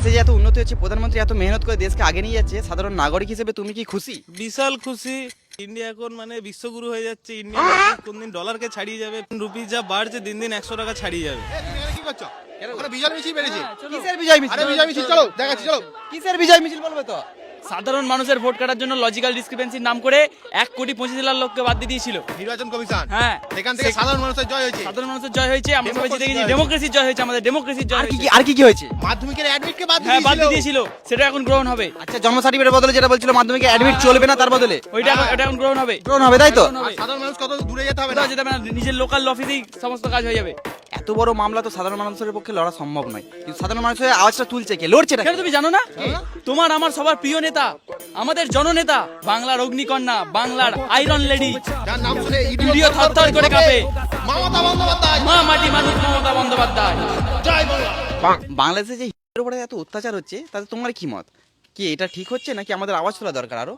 বাংলাদেশে যে এত উন্নতি হচ্ছে, প্রধানমন্ত্রী এত মেহনত করে দেশকে আগে নিয়ে যাচ্ছে, সাধারণ নাগরিক হিসেবে তুমি কি খুশি? বিশাল খুশি। ইন্ডিয়া এখন মানে বিশ্বগুরু হয়ে যাচ্ছে। ইন্ডিয়া কোনদিন ডলারকে ছাড়িয়ে যাবে, রুপি যা বাড়ছে দিন দিন 100 টাকা ছাড়িয়ে যাবে। কি করছো? ওখানে বিজয় মিছিল বেরিয়েছে। কিসের বিজয় মিছিল? আরে বিজয় মিছিল চলো, দেখাচ্ছি চলো। কিসের বিজয় মিছিল বলবে তো? সাধারণ মানুষের ভোট কাটার জন্য লজিক্যাল ডিসক্রিপেন্সির নাম করে 1,25,00,000 লোককে বাদ দিয়ে দিয়েছিল। নির্বাচন কমিশন, হ্যাঁ, সেখান থেকে সাধারণ মানুষের জয় হয়েছে। সাধারণ মানুষের জয় হয়েছে, আমরা সবাই জিতে গেছি, ডেমোক্রেসির জয় হয়েছে, আমাদের ডেমোক্রেসির জয় আর কি হয়েছে। আর কি কি হয়েছে? মাধ্যমিকের অ্যাডমিটকে বাদ হ্যাঁ, বাদ দিয়ে দিয়েছিল, সেটা এখন গ্রহণ হবে। আচ্ছা, জন্ম সার্টিফিকেটের বদলে যেটা বলছিল মাধ্যমিকে অ্যাডমিট চলবে না, তার বদলে ওটা এখন গ্রহণ হবে। গ্রহণ হবে, তাই তো? সাধারণ মানুষ কত দূরে যেতে হবে না। কোথাও যেতে হবে না, নিজের লোকাল অফিসেই সমস্ত কাজ হয়ে যাবে। এত বড় মামলা তো সাধারণ মানুষের পক্ষে লড়া সম্ভব নয়, কিন্তু সাধারণ মানুষের আওয়াজটা তুলছে কে, লড়ছে না কেন তুমি জানো না? তোমার আমার সবার প্রিয় নেতা, আমাদের জননেতা, বাংলার অগ্নিকন্যা, বাংলার আয়রন লেডি, যার নাম শুনে ইডিও থরথর করে কাঁপে, মমতা বন্দ্যোপাধ্যায়। মা মাটি মানুষ মমতা বন্দ্যোপাধ্যায়। জয় বাংলা। বাংলাদেশে যে হিন্দুদের উপরে এত অত্যাচার হচ্ছে, তাতে তোমার কি মত? কি এটা ঠিক হচ্ছে নাকি আমাদের আওয়াজ তোলা দরকার আরো?